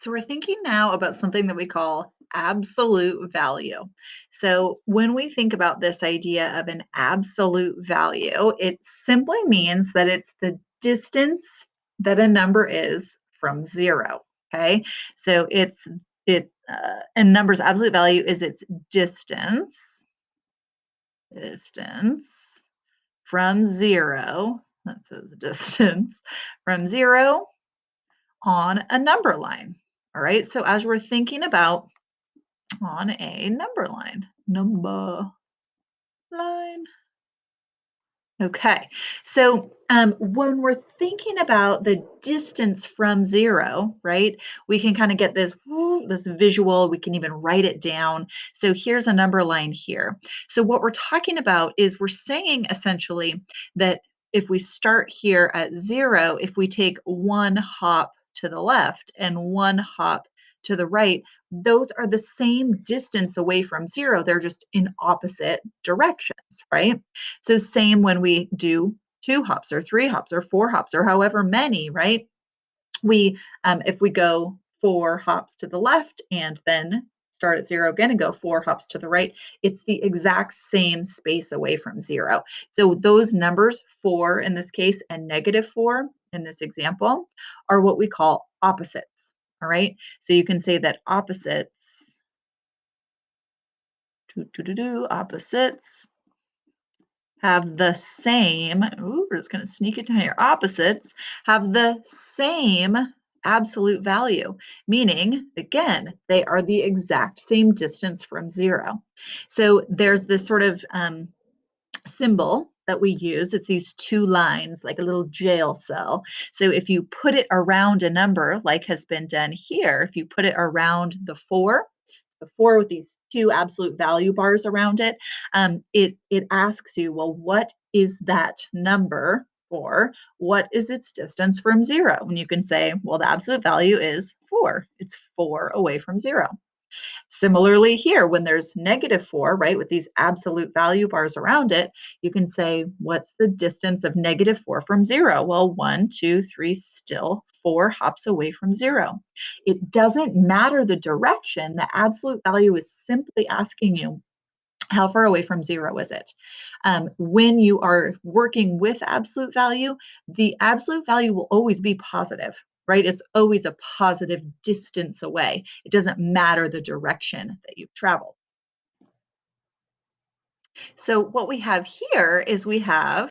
So we're thinking now about something that we call absolute value. So when we think about this idea of an absolute value, it simply means that it's the distance that a number is from zero. Okay. So a number's absolute value is its distance from zero. That says distance from zero on a number line. All right, so as we're thinking about on a number line. Okay, so when we're thinking about the distance from zero, right, we can kind of get this visual. We can even write it down. So here's a number line here. So what we're talking about is we're saying essentially that if we start here at zero, if we take one hop to the left and one hop to the right, those are the same distance away from zero. They're just in opposite directions, right? So same when we do 2 hops or 3 hops or 4 hops or however many, right? If we go 4 hops to the left and then start at 0 again and go 4 hops to the right, it's the exact same space away from 0. So those numbers, 4 in this case and -4 in this example, are what we call opposites. All right? So you can say that opposites have the same, ooh, we're just going to sneak it down here. Opposites have the same absolute value, meaning, again, they are the exact same distance from zero. So there's this sort of symbol that we use. It's these two lines, like a little jail cell. So if you put it around a number, like has been done here, if you put it around the 4, the 4 with these two absolute value bars around it, it asks you, well, what is that number for? What is its distance from 0? And you can say, well, the absolute value is 4. It's 4 away from 0. Similarly here, when there's -4, right, with these absolute value bars around it, you can say, what's the distance of -4 from 0? Well, 1, 2, 3, still 4 hops away from 0. It doesn't matter the direction. The absolute value is simply asking you, how far away from 0 is it? When you are working with absolute value, the absolute value will always be positive, right? It's always a positive distance away. It doesn't matter the direction that you've traveled. So what we have here is we have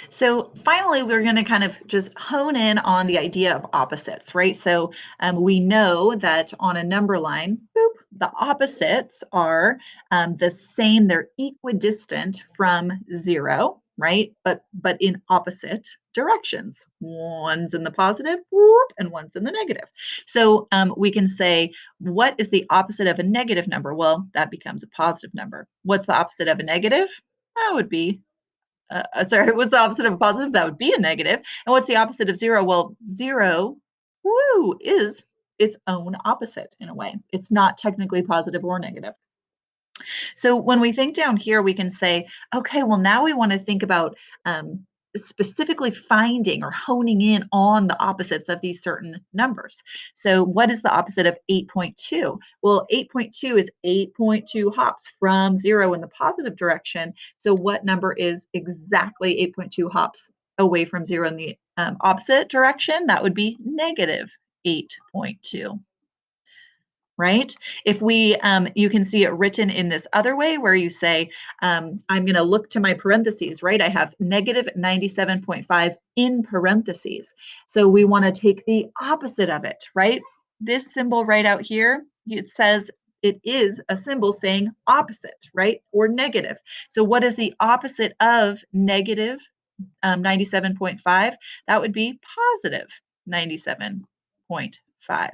So finally, we're going to kind of just hone in on the idea of opposites, right? So we know that on a number line, boop, the opposites are the same; they're equidistant from 0, right? But in opposite directions. One's in the positive, whoop, and one's in the negative. So we can say, what is the opposite of a negative number? Well, that becomes a positive number. What's the opposite of a negative? That would be sorry, what's the opposite of a positive? That would be a negative. And what's the opposite of 0? Well, 0, woo, is its own opposite in a way. It's not technically positive or negative. So when we think down here, we can say, okay, well, now we want to think about specifically finding or honing in on the opposites of these certain numbers. So what is the opposite of 8.2? Well, 8.2 is 8.2 hops from 0 in the positive direction. So what number is exactly 8.2 hops away from 0 in the opposite direction? That would be negative 8.2. Right? If you can see it written in this other way where you say, I'm going to look to my parentheses, right? I have negative 97.5 in parentheses. So we want to take the opposite of it, right? This symbol right out here, it says it is a symbol saying opposite, right? Or negative. So what is the opposite of negative 97.5? That would be positive 97.5,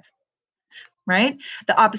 right? The opposite